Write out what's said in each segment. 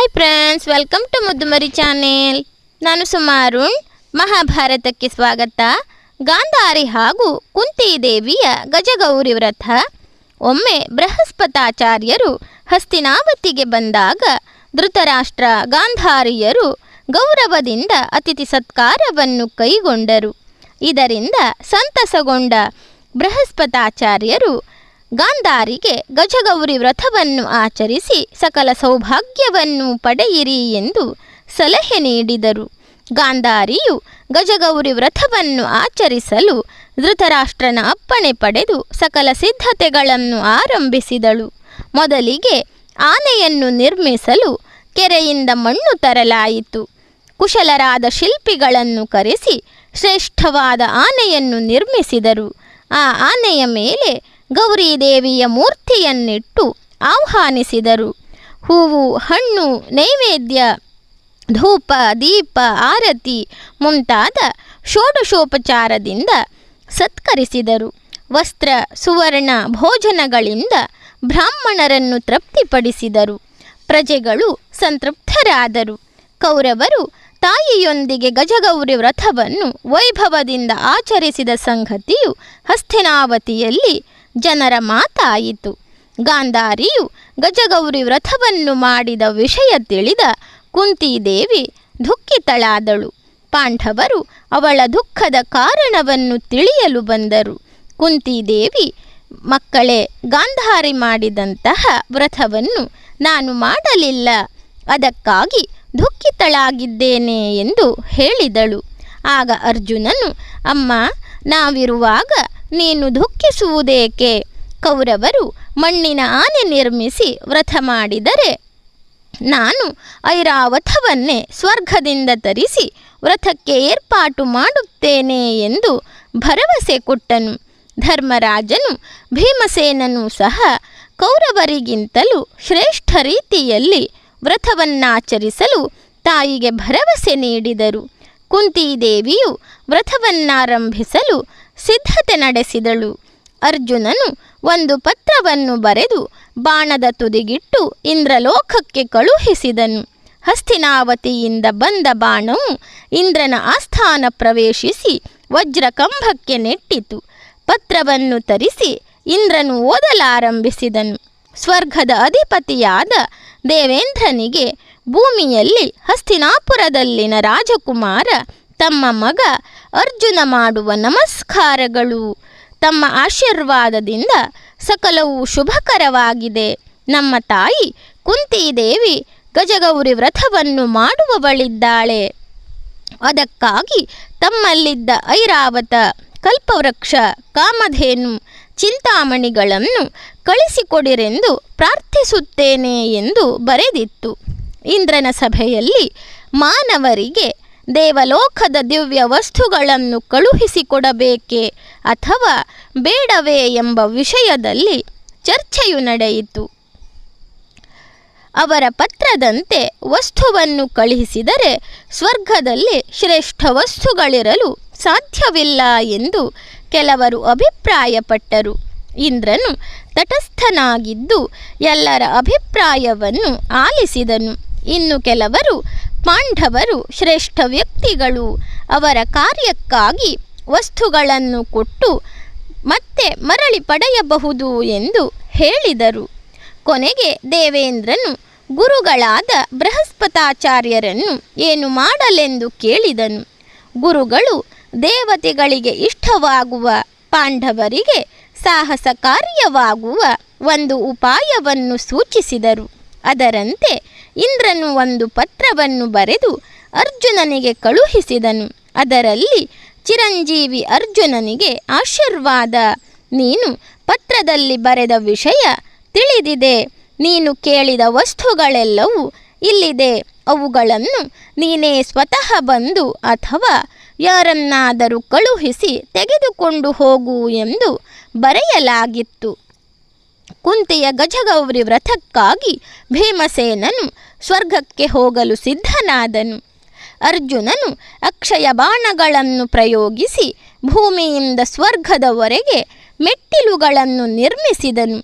Hi friends, welcome to Muddumari channel. ನಾನು ಸುಮಾರುಣ್. ಮಹಾಭಾರತಕ್ಕೆ ಸ್ವಾಗತ. ಗಾಂಧಾರಿ ಹಾಗೂ ಕುಂತಿ ದೇವಿಯ ಗಜಗೌರಿ ವ್ರತ. ಒಮ್ಮೆ ಬೃಹಸ್ಪತಾಚಾರ್ಯರು ಹಸ್ತಿನಾವತಿಗೆ ಬಂದಾಗ ಧೃತರಾಷ್ಟ್ರ ಗಾಂಧಾರಿಯರು ಗೌರವದಿಂದ ಅತಿಥಿ ಸತ್ಕಾರವನ್ನು ಕೈಗೊಂಡರು. ಇದರಿಂದ ಸಂತಸಗೊಂಡ ಬೃಹಸ್ಪತಾಚಾರ್ಯರು ಗಾಂಧಾರಿಗೆ ಗಜಗೌರಿ ವ್ರತವನ್ನು ಆಚರಿಸಿ ಸಕಲ ಸೌಭಾಗ್ಯವನ್ನು ಪಡೆಯಿರಿ ಎಂದು ಸಲಹೆ ನೀಡಿದರು. ಗಾಂಧಾರಿಯು ಗಜಗೌರಿ ವ್ರತವನ್ನು ಆಚರಿಸಲು ಧೃತರಾಷ್ಟ್ರನ ಅಪ್ಪಣೆ ಪಡೆದು ಸಕಲ ಸಿದ್ಧತೆಗಳನ್ನು ಆರಂಭಿಸಿದಳು. ಮೊದಲಿಗೆ ಆನೆಯನ್ನು ನಿರ್ಮಿಸಲು ಕೆರೆಯಿಂದ ಮಣ್ಣು ತರಲಾಯಿತು. ಕುಶಲರಾದ ಶಿಲ್ಪಿಗಳನ್ನು ಕರೆಸಿ ಶ್ರೇಷ್ಠವಾದ ಆನೆಯನ್ನು ನಿರ್ಮಿಸಿದರು. ಆ ಆನೆಯ ಮೇಲೆ ಗೌರಿದೇವಿಯ ಮೂರ್ತಿಯನ್ನಿಟ್ಟು ಆಹ್ವಾನಿಸಿದರು. ಹೂವು, ಹಣ್ಣು, ನೈವೇದ್ಯ, ಧೂಪ, ದೀಪ, ಆರತಿ ಮುಂತಾದ ಷೋಡಶೋಪಚಾರದಿಂದ ಸತ್ಕರಿಸಿದರು. ವಸ್ತ್ರ, ಸುವರ್ಣ, ಭೋಜನಗಳಿಂದ ಬ್ರಾಹ್ಮಣರನ್ನು ತೃಪ್ತಿಪಡಿಸಿದರು. ಪ್ರಜೆಗಳು ಸಂತೃಪ್ತರಾದರು. ಕೌರವರು ತಾಯಿಯೊಂದಿಗೆ ಗಜಗೌರಿ ವ್ರತವನ್ನು ವೈಭವದಿಂದ ಆಚರಿಸಿದ ಸಂಗತಿಯು ಹಸ್ತಿನಾವತಿಯಲ್ಲಿ ಜನರ ಮಾತಾಯಿತು. ಗಾಂಧಾರಿಯು ಗಜಗೌರಿ ವ್ರತವನ್ನು ಮಾಡಿದ ವಿಷಯ ತಿಳಿದ ಕುಂತಿದೇವಿ ದುಃಖಿತಳಾದಳು. ಪಾಂಡವರು ಅವಳ ದುಃಖದ ಕಾರಣವನ್ನು ತಿಳಿಯಲು ಬಂದರು. ಕುಂತಿದೇವಿ, ಮಕ್ಕಳೇ, ಗಾಂಧಾರಿ ಮಾಡಿದಂತಹ ವ್ರತವನ್ನು ನಾನು ಮಾಡಲಿಲ್ಲ, ಅದಕ್ಕಾಗಿ ದುಃಖಿತಳಾಗಿದ್ದೇನೆ ಎಂದು ಹೇಳಿದಳು. ಆಗ ಅರ್ಜುನನು, ಅಮ್ಮ, ನಾವಿರುವಾಗ ನೀನು ದುಃಖಿಸುವುದೇಕೆ? ಕೌರವರು ಮಣ್ಣಿನ ಆನೆ ನಿರ್ಮಿಸಿ ವ್ರತ ಮಾಡಿದರೆ ನಾನು ಐರಾವತವನ್ನೇ ಸ್ವರ್ಗದಿಂದ ತರಿಸಿ ವ್ರತಕ್ಕೆ ಏರ್ಪಾಟು ಮಾಡುತ್ತೇನೆ ಎಂದು ಭರವಸೆ ಕೊಟ್ಟನು. ಧರ್ಮರಾಜನು ಭೀಮಸೇನನೂ ಸಹ ಕೌರವರಿಗಿಂತಲೂ ಶ್ರೇಷ್ಠ ರೀತಿಯಲ್ಲಿ ವ್ರತವನ್ನಾಚರಿಸಲು ತಾಯಿಗೆ ಭರವಸೆ ನೀಡಿದರು. ಕುಂತಿದೇವಿಯು ವ್ರತವನ್ನಾರಂಭಿಸಲು ಸಿದ್ಧತೆ ನಡೆಸಿದಳು. ಅರ್ಜುನನು ಒಂದು ಪತ್ರವನ್ನು ಬರೆದು ಬಾಣದ ತುದಿಗಿಟ್ಟು ಇಂದ್ರಲೋಕಕ್ಕೆ ಕಳುಹಿಸಿದನು. ಹಸ್ತಿನಾವತಿಯಿಂದ ಬಂದ ಬಾಣವು ಇಂದ್ರನ ಆಸ್ಥಾನ ಪ್ರವೇಶಿಸಿ ವಜ್ರಕಂಭಕ್ಕೆ ನೆಟ್ಟಿತು. ಪತ್ರವನ್ನು ತರಿಸಿ ಇಂದ್ರನು ಓದಲಾರಂಭಿಸಿದನು. ಸ್ವರ್ಗದ ಅಧಿಪತಿಯಾದ ದೇವೇಂದ್ರನಿಗೆ ಭೂಮಿಯಲ್ಲಿ ಹಸ್ತಿನಾಪುರದಲ್ಲಿನ ರಾಜಕುಮಾರ ತಮ್ಮ ಮಗ ಅರ್ಜುನ ಮಾಡುವ ನಮಸ್ಕಾರಗಳು. ತಮ್ಮ ಆಶೀರ್ವಾದದಿಂದ ಸಕಲವೂ ಶುಭಕರವಾಗಿದೆ. ನಮ್ಮ ತಾಯಿ ಕುಂತಿದೇವಿ ಗಜಗೌರಿ ವ್ರತವನ್ನು ಮಾಡುವವಳಿದ್ದಾಳೆ. ಅದಕ್ಕಾಗಿ ತಮ್ಮಲ್ಲಿದ್ದ ಐರಾವತ, ಕಲ್ಪವೃಕ್ಷ, ಕಾಮಧೇನು, ಚಿಂತಾಮಣಿಗಳನ್ನು ಕಳಿಸಿಕೊಡಿರೆಂದು ಪ್ರಾರ್ಥಿಸುತ್ತೇನೆ ಎಂದು ಬರೆದಿತ್ತು. ಇಂದ್ರನ ಸಭೆಯಲ್ಲಿ ಮಾನವರಿಗೆ ದೇವಲೋಕದ ದಿವ್ಯ ವಸ್ತುಗಳನ್ನು ಕಳುಹಿಸಿಕೊಡಬೇಕೇ ಅಥವಾ ಬೇಡವೇ ಎಂಬ ವಿಷಯದಲ್ಲಿ ಚರ್ಚೆಯು ನಡೆಯಿತು. ಅವರ ಪತ್ರದಂತೆ ವಸ್ತುವನ್ನು ಕಳುಹಿಸಿದರೆ ಸ್ವರ್ಗದಲ್ಲಿ ಶ್ರೇಷ್ಠ ವಸ್ತುಗಳಿರಲು ಸಾಧ್ಯವಿಲ್ಲ ಎಂದು ಕೆಲವರು ಅಭಿಪ್ರಾಯಪಟ್ಟರು. ಇಂದ್ರನು ತಟಸ್ಥನಾಗಿದ್ದು ಎಲ್ಲರ ಅಭಿಪ್ರಾಯವನ್ನು ಆಲಿಸಿದನು. ಇನ್ನು ಕೆಲವರು, ಪಾಂಡವರು ಶ್ರೇಷ್ಠ ವ್ಯಕ್ತಿಗಳು, ಅವರ ಕಾರ್ಯಕ್ಕಾಗಿ ವಸ್ತುಗಳನ್ನು ಕೊಟ್ಟು ಮತ್ತೆ ಮರಳಿ ಪಡೆಯಬಹುದು ಎಂದು ಹೇಳಿದರು. ಕೊನೆಗೆ ದೇವೇಂದ್ರನು ಗುರುಗಳಾದ ಬೃಹಸ್ಪತಾಚಾರ್ಯರನ್ನು ಏನು ಮಾಡಲೆಂದು ಕೇಳಿದನು. ಗುರುಗಳು ದೇವತೆಗಳಿಗೆ ಇಷ್ಟವಾಗುವ, ಪಾಂಡವರಿಗೆ ಸಾಹಸ ಕಾರ್ಯವಾಗುವ ಒಂದು ಉಪಾಯವನ್ನು ಸೂಚಿಸಿದರು. ಅದರಂತೆ ಇಂದ್ರನು ಒಂದು ಪತ್ರವನ್ನು ಬರೆದು ಅರ್ಜುನನಿಗೆ ಕಳುಹಿಸಿದನು. ಅದರಲ್ಲಿ ಚಿರಂಜೀವಿ ಅರ್ಜುನನಿಗೆ ಆಶೀರ್ವಾದ. ನೀನು ಪತ್ರದಲ್ಲಿ ಬರೆದ ವಿಷಯ ತಿಳಿದಿದೆ. ನೀನು ಕೇಳಿದ ವಸ್ತುಗಳೆಲ್ಲವೂ ಇಲ್ಲಿದೆ. ಅವುಗಳನ್ನು ನೀನೇ ಸ್ವತಃ ಬಂದು ಅಥವಾ ಯಾರನ್ನಾದರೂ ಕಳುಹಿಸಿ ತೆಗೆದುಕೊಂಡು ಹೋಗು ಎಂದು ಬರೆಯಲಾಗಿತ್ತು. ಕುಂತಿಯ ಗಜಗೌರಿ ವ್ರತಕ್ಕಾಗಿ ಭೀಮಸೇನನು ಸ್ವರ್ಗಕ್ಕೆ ಹೋಗಲು ಸಿದ್ಧನಾದನು. ಅರ್ಜುನನು ಅಕ್ಷಯ ಬಾಣಗಳನ್ನು ಪ್ರಯೋಗಿಸಿ ಭೂಮಿಯಿಂದ ಸ್ವರ್ಗದವರೆಗೆ ಮೆಟ್ಟಿಲುಗಳನ್ನು ನಿರ್ಮಿಸಿದನು.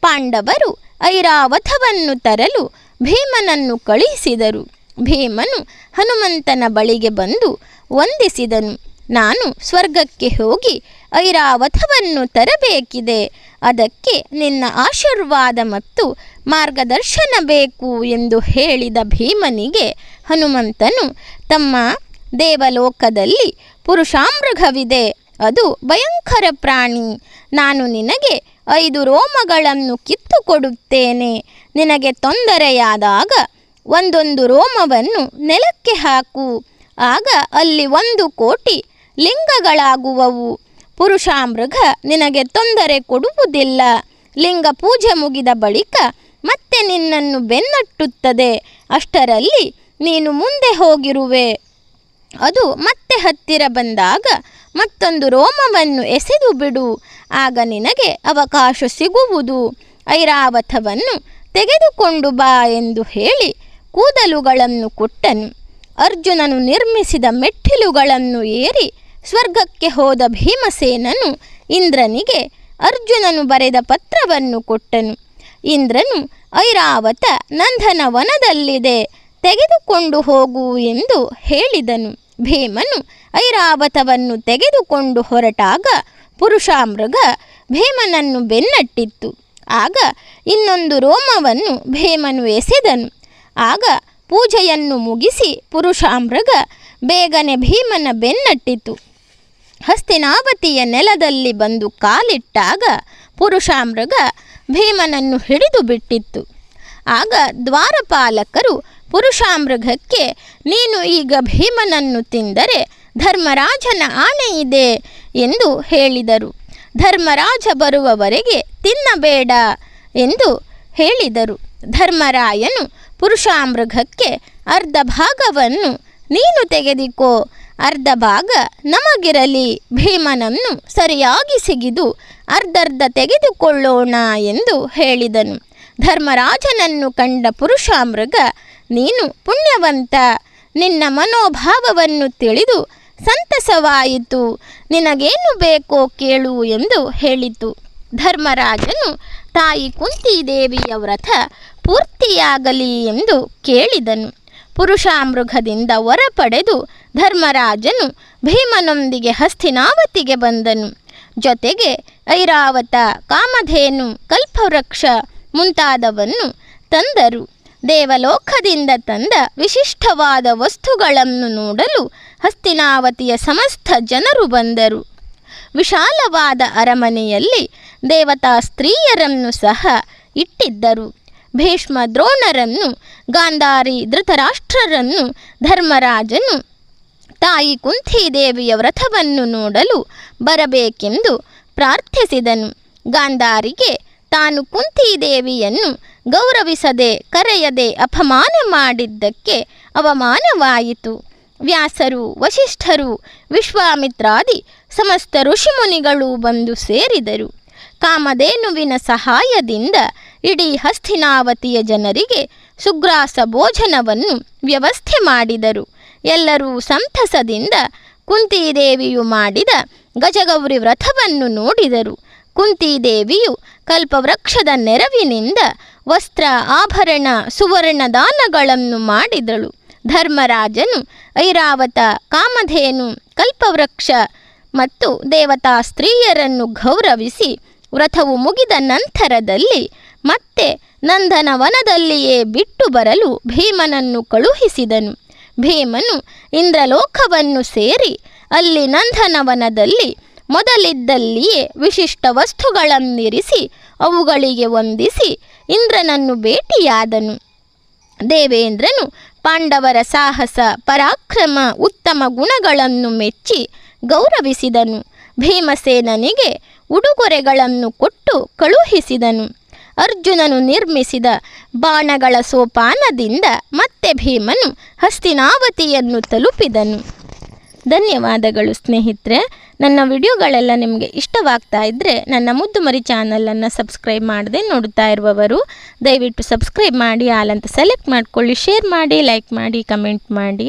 ಪಾಂಡವರು ಐರಾವತವನ್ನು ತರಲು ಭೀಮನನ್ನು ಕಳುಹಿಸಿದರು. ಭೀಮನು ಹನುಮಂತನ ಬಳಿಗೆ ಬಂದು ವಂದಿಸಿದನು. ನಾನು ಸ್ವರ್ಗಕ್ಕೆ ಹೋಗಿ ಐರಾವತವನ್ನು ತರಬೇಕಿದೆ. ಅದಕ್ಕೆ ನಿನ್ನ ಆಶೀರ್ವಾದ ಮತ್ತು ಮಾರ್ಗದರ್ಶನ ಬೇಕು ಎಂದು ಹೇಳಿದ ಭೀಮನಿಗೆ ಹನುಮಂತನು, ತಮ್ಮ, ದೇವಲೋಕದಲ್ಲಿ ಪುರುಷಾಮೃಗವಿದೆ. ಅದು ಭಯಂಕರ ಪ್ರಾಣಿ. ನಾನು ನಿನಗೆ 5 ರೋಮಗಳನ್ನು ಕಿತ್ತುಕೊಡುತ್ತೇನೆ. ನಿನಗೆ ತೊಂದರೆಯಾದಾಗ ಒಂದೊಂದು ರೋಮವನ್ನು ನೆಲಕ್ಕೆ ಹಾಕು. ಆಗ ಅಲ್ಲಿ 1 ಕೋಟಿ ಲಿಂಗಗಳಾಗುವವು. ಪುರುಷಾಮೃಗ ನಿನಗೆ ತೊಂದರೆ ಕೊಡುವುದಿಲ್ಲ. ಲಿಂಗ ಪೂಜೆ ಮುಗಿದ ಬಳಿಕ ಮತ್ತೆ ನಿನ್ನನ್ನು ಬೆನ್ನಟ್ಟುತ್ತದೆ. ಅಷ್ಟರಲ್ಲಿ ನೀನು ಮುಂದೆ ಹೋಗಿರುವೆ. ಅದು ಮತ್ತೆ ಹತ್ತಿರ ಬಂದಾಗ ಮತ್ತೊಂದು ರೋಮವನ್ನು ಎಸೆದು ಬಿಡು. ಆಗ ನಿನಗೆ ಅವಕಾಶ ಸಿಗುವುದು. ಐರಾವತವನ್ನು ತೆಗೆದುಕೊಂಡು ಬಾ ಎಂದು ಹೇಳಿ ಕೂದಲುಗಳನ್ನು ಕೊಟ್ಟನು. ಅರ್ಜುನನು ನಿರ್ಮಿಸಿದ ಮೆಟ್ಟಿಲುಗಳನ್ನು ಏರಿ ಸ್ವರ್ಗಕ್ಕೆ ಹೋದ ಭೀಮಸೇನನು ಇಂದ್ರನಿಗೆ ಅರ್ಜುನನು ಬರೆದ ಪತ್ರವನ್ನು ಕೊಟ್ಟನು. ಇಂದ್ರನು, ಐರಾವತ ನಂದನ ವನದಲ್ಲಿದೆ, ತೆಗೆದುಕೊಂಡು ಹೋಗು ಎಂದು ಹೇಳಿದನು. ಭೀಮನು ಐರಾವತವನ್ನು ತೆಗೆದುಕೊಂಡು ಹೊರಟಾಗ ಪುರುಷಾಮೃಗ ಭೀಮನನ್ನು ಬೆನ್ನಟ್ಟಿತ್ತು. ಆಗ ಇನ್ನೊಂದು ರೋಮವನ್ನು ಭೀಮನು ಎಸೆದನು. ಆಗ ಪೂಜೆಯನ್ನು ಮುಗಿಸಿ ಪುರುಷಾಮೃಗ ಬೇಗನೆ ಭೀಮನ ಬೆನ್ನಟ್ಟಿತು. ಹಸ್ತಿನಾವತಿಯ ನೆಲದಲ್ಲಿ ಬಂದು ಕಾಲಿಟ್ಟಾಗ ಪುರುಷಾಮೃಗ ಭೀಮನನ್ನು ಹಿಡಿದು ಬಿಟ್ಟಿತ್ತು. ಆಗ ದ್ವಾರಪಾಲಕರು ಪುರುಷಾಮೃಗಕ್ಕೆ, ನೀನು ಈಗ ಭೀಮನನ್ನು ತಿಂದರೆ ಧರ್ಮರಾಜನ ಆಣೆಯಿದೆ ಎಂದು ಹೇಳಿದರು. ಧರ್ಮರಾಜ ಬರುವವರೆಗೆ ತಿನ್ನಬೇಡ ಎಂದು ಹೇಳಿದರು. ಧರ್ಮರಾಯನು ಪುರುಷಾಮೃಗಕ್ಕೆ, ಅರ್ಧ ಭಾಗವನ್ನು ನೀನು ತೆಗೆದುಕೋ, ಅರ್ಧ ಭಾಗ ನಮಗಿರಲಿ. ಭೀಮನನ್ನು ಸರಿಯಾಗಿ ಸಿಗಿದು ಅರ್ಧರ್ಧ ತೆಗೆದುಕೊಳ್ಳೋಣ ಎಂದು ಹೇಳಿದನು. ಧರ್ಮರಾಜನನ್ನು ಕಂಡ ಪುರುಷಾಮೃಗ, ನೀನು ಪುಣ್ಯವಂತ, ನಿನ್ನ ಮನೋಭಾವವನ್ನು ತಿಳಿದು ಸಂತಸವಾಯಿತು. ನಿನಗೇನು ಬೇಕೋ ಕೇಳು ಎಂದು ಹೇಳಿತು. ಧರ್ಮರಾಜನು ತಾಯಿ ಕುಂತಿದೇವಿಯ ವ್ರತ ಪೂರ್ತಿಯಾಗಲಿ ಎಂದು ಕೇಳಿದನು. ಪುರುಷಾಮೃಗದಿಂದ ವರ ಪಡೆದು ಧರ್ಮರಾಜನು ಭೀಮನೊಂದಿಗೆ ಹಸ್ತಿನಾವತಿಗೆ ಬಂದನು. ಜೊತೆಗೆ ಐರಾವತ, ಕಾಮಧೇನು, ಕಲ್ಪವೃಕ್ಷ ಮುಂತಾದವನ್ನು ತಂದರು. ದೇವಲೋಕದಿಂದ ತಂದ ವಿಶಿಷ್ಟವಾದ ವಸ್ತುಗಳನ್ನು ನೋಡಲು ಹಸ್ತಿನಾವತಿಯ ಸಮಸ್ತ ಜನರು ಬಂದರು. ವಿಶಾಲವಾದ ಅರಮನೆಯಲ್ಲಿ ದೇವತಾ ಸ್ತ್ರೀಯರನ್ನು ಸಹ ಇಟ್ಟಿದ್ದರು. ಭೀಷ್ಮ, ದ್ರೋಣರನ್ನು, ಗಾಂಧಾರಿ, ಧೃತರಾಷ್ಟ್ರರನ್ನು ಧರ್ಮರಾಜನು ತಾಯಿ ಕುಂತಿದೇವಿಯ ವ್ರತವನ್ನು ನೋಡಲು ಬರಬೇಕೆಂದು ಪ್ರಾರ್ಥಿಸಿದನು. ಗಾಂಧಾರಿಗೆ ತಾನು ಕುಂತಿದೇವಿಯನ್ನು ಗೌರವಿಸದೆ, ಕರೆಯದೆ ಅಪಮಾನ ಮಾಡಿದ್ದಕ್ಕೆ ಅವಮಾನವಾಯಿತು. ವ್ಯಾಸರು, ವಸಿಷ್ಠರು, ವಿಶ್ವಾಮಿತ್ರಾದಿ ಸಮಸ್ತ ಋಷಿಮುನಿಗಳು ಬಂದು ಸೇರಿದರು. ಕಾಮಧೇನುವಿನ ಸಹಾಯದಿಂದ ಇಡೀ ಹಸ್ತಿನಾವತಿಯ ಜನರಿಗೆ ಸುಗ್ರಾಸ ಭೋಜನವನ್ನು ವ್ಯವಸ್ಥೆ ಮಾಡಿದರು. ಎಲ್ಲರೂ ಸಂತಸದಿಂದ ಕುಂತಿದೇವಿಯು ಮಾಡಿದ ಗಜಗೌರಿ ವ್ರತವನ್ನು ನೋಡಿದರು. ಕುಂತಿದೇವಿಯು ಕಲ್ಪವೃಕ್ಷದ ನೆರವಿನಿಂದ ವಸ್ತ್ರ, ಆಭರಣ, ಸುವರ್ಣ ದಾನಗಳನ್ನು ಮಾಡಿದಳು. ಧರ್ಮರಾಜನು ಐರಾವತ, ಕಾಮಧೇನು, ಕಲ್ಪವೃಕ್ಷ ಮತ್ತು ದೇವತಾ ಸ್ತ್ರೀಯರನ್ನು ಗೌರವಿಸಿ ವ್ರತವು ಮುಗಿದ ನಂತರದಲ್ಲಿ ಮತ್ತೆ ನಂದನ ವನದಲ್ಲಿಯೇ ಬಿಟ್ಟು ಬರಲು ಭೀಮನನ್ನು ಕಳುಹಿಸಿದನು. ಭೀಮನು ಇಂದ್ರಲೋಕವನ್ನು ಸೇರಿ ಅಲ್ಲಿ ನಂದನವನದಲ್ಲಿ ಮೊದಲಿದ್ದಲ್ಲಿಯೇ ವಿಶಿಷ್ಟ ವಸ್ತುಗಳನ್ನಿರಿಸಿ ಅವುಗಳಿಗೆ ವಂದಿಸಿ ಇಂದ್ರನನ್ನು ಭೇಟಿಯಾದನು. ದೇವೇಂದ್ರನು ಪಾಂಡವರ ಸಾಹಸ, ಪರಾಕ್ರಮ, ಉತ್ತಮ ಗುಣಗಳನ್ನು ಮೆಚ್ಚಿ ಗೌರವಿಸಿದನು. ಭೀಮಸೇನನಿಗೆ ಉಡುಗೊರೆಗಳನ್ನು ಕೊಟ್ಟು ಕಳುಹಿಸಿದನು. ಅರ್ಜುನನು ನಿರ್ಮಿಸಿದ ಬಾಣಗಳ ಸೋಪಾನದಿಂದ ಮತ್ತೆ ಭೀಮನು ಹಸ್ತಿನಾವತಿಯನ್ನು ತಲುಪಿದನು. ಧನ್ಯವಾದಗಳು ಸ್ನೇಹಿತರೆ. ನನ್ನ ವಿಡಿಯೋಗಳೆಲ್ಲ ನಿಮಗೆ ಇಷ್ಟವಾಗ್ತಾ ಇದ್ದರೆ ನನ್ನ ಮುದ್ದು ಮರಿ ಚಾನಲನ್ನು ಸಬ್ಸ್ಕ್ರೈಬ್ ಮಾಡದೆ ನೋಡ್ತಾ ಇರುವವರು ದಯವಿಟ್ಟು ಸಬ್ಸ್ಕ್ರೈಬ್ ಮಾಡಿ, ಆಲ್ ಅಂತ ಸೆಲೆಕ್ಟ್ ಮಾಡಿಕೊಳ್ಳಿ, ಶೇರ್ ಮಾಡಿ, ಲೈಕ್ ಮಾಡಿ, ಕಮೆಂಟ್ ಮಾಡಿ.